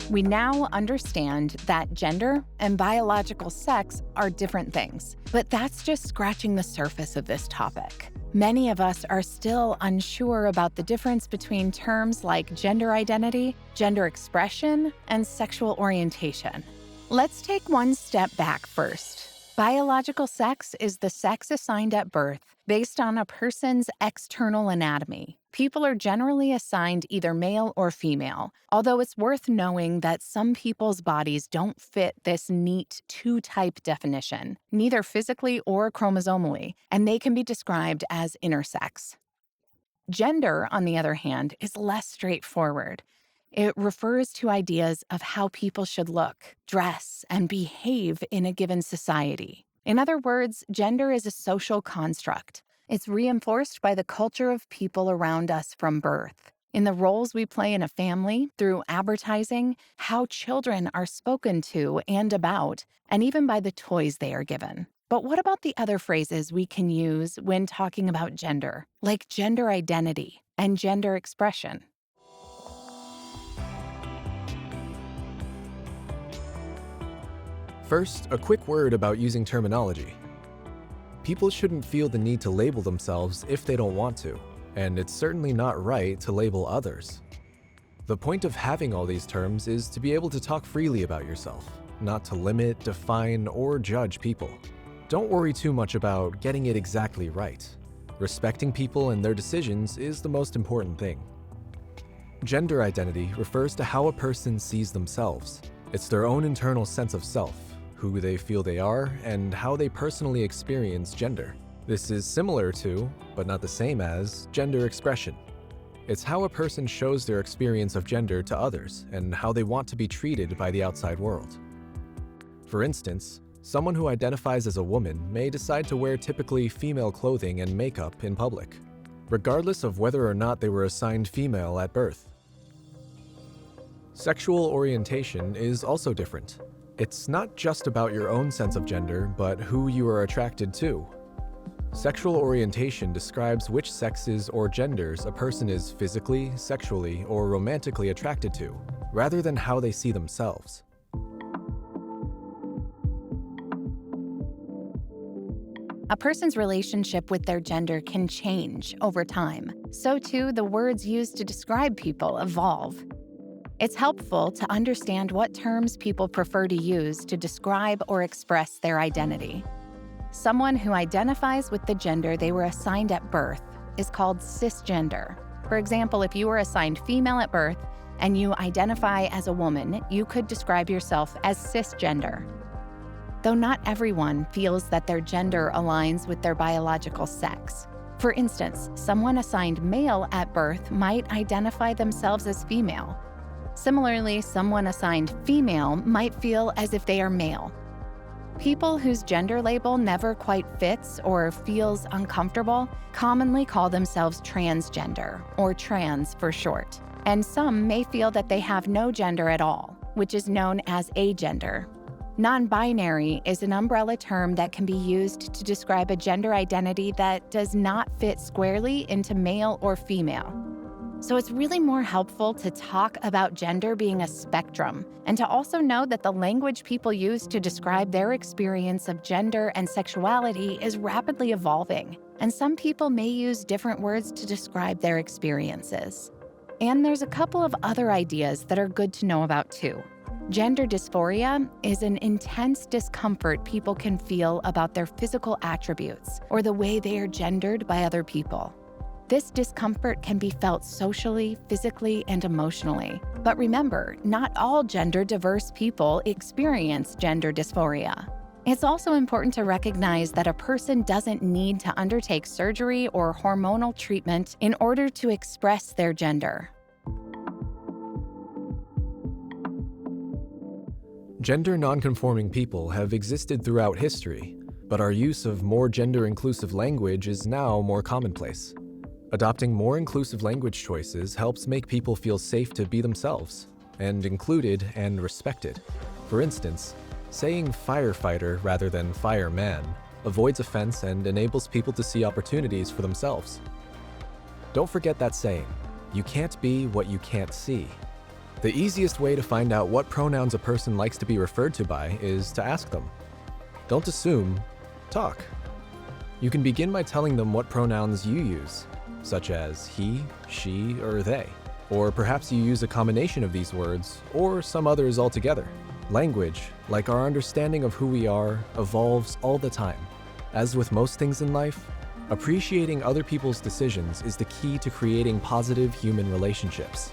We now understand that gender and biological sex are different things, but that's just scratching the surface of this topic. Many of us are still unsure about the difference between terms like gender identity, gender expression, and sexual orientation. Let's take one step back first. Biological sex is the sex assigned at birth based on a person's external anatomy. People are generally assigned either male or female, although it's worth knowing that some people's bodies don't fit this neat two-type definition, neither physically or chromosomally, and they can be described as intersex. Gender, on the other hand, is less straightforward. It refers to ideas of how people should look, dress, and behave in a given society. In other words, gender is a social construct. It's reinforced by the culture of people around us from birth, in the roles we play in a family, through advertising, how children are spoken to and about, and even by the toys they are given. But what about the other phrases we can use when talking about gender, like gender identity and gender expression? First, a quick word about using terminology. People shouldn't feel the need to label themselves if they don't want to, and it's certainly not right to label others. The point of having all these terms is to be able to talk freely about yourself, not to limit, define, or judge people. Don't worry too much about getting it exactly right. Respecting people and their decisions is the most important thing. Gender identity refers to how a person sees themselves. It's their own internal sense of self, who they feel they are, and how they personally experience gender. This is similar to, but not the same as, gender expression. It's how a person shows their experience of gender to others and how they want to be treated by the outside world. For instance, someone who identifies as a woman may decide to wear typically female clothing and makeup in public, regardless of whether or not they were assigned female at birth. Sexual orientation is also different. It's not just about your own sense of gender, but who you are attracted to. Sexual orientation describes which sexes or genders a person is physically, sexually, or romantically attracted to, rather than how they see themselves. A person's relationship with their gender can change over time. So too, the words used to describe people evolve. It's helpful to understand what terms people prefer to use to describe or express their identity. Someone who identifies with the gender they were assigned at birth is called cisgender. For example, if you were assigned female at birth and you identify as a woman, you could describe yourself as cisgender. Though not everyone feels that their gender aligns with their biological sex. For instance, someone assigned male at birth might identify themselves as female. Similarly, someone assigned female might feel as if they are male. People whose gender label never quite fits or feels uncomfortable commonly call themselves transgender, or trans for short. And some may feel that they have no gender at all, which is known as agender. Non-binary is an umbrella term that can be used to describe a gender identity that does not fit squarely into male or female. So it's really more helpful to talk about gender being a spectrum, and to also know that the language people use to describe their experience of gender and sexuality is rapidly evolving, and some people may use different words to describe their experiences. And there's a couple of other ideas that are good to know about too. Gender dysphoria is an intense discomfort people can feel about their physical attributes or the way they are gendered by other people. This discomfort can be felt socially, physically, and emotionally. But remember, not all gender-diverse people experience gender dysphoria. It's also important to recognize that a person doesn't need to undertake surgery or hormonal treatment in order to express their gender. Gender nonconforming people have existed throughout history, but our use of more gender-inclusive language is now more commonplace. Adopting more inclusive language choices helps make people feel safe to be themselves, and included and respected. For instance, saying firefighter rather than fireman avoids offense and enables people to see opportunities for themselves. Don't forget that saying, you can't be what you can't see. The easiest way to find out what pronouns a person likes to be referred to by is to ask them. Don't assume, talk. You can begin by telling them what pronouns you use, such as he, she, or they. Or perhaps you use a combination of these words, or some others altogether. Language, like our understanding of who we are, evolves all the time. As with most things in life, appreciating other people's decisions is the key to creating positive human relationships.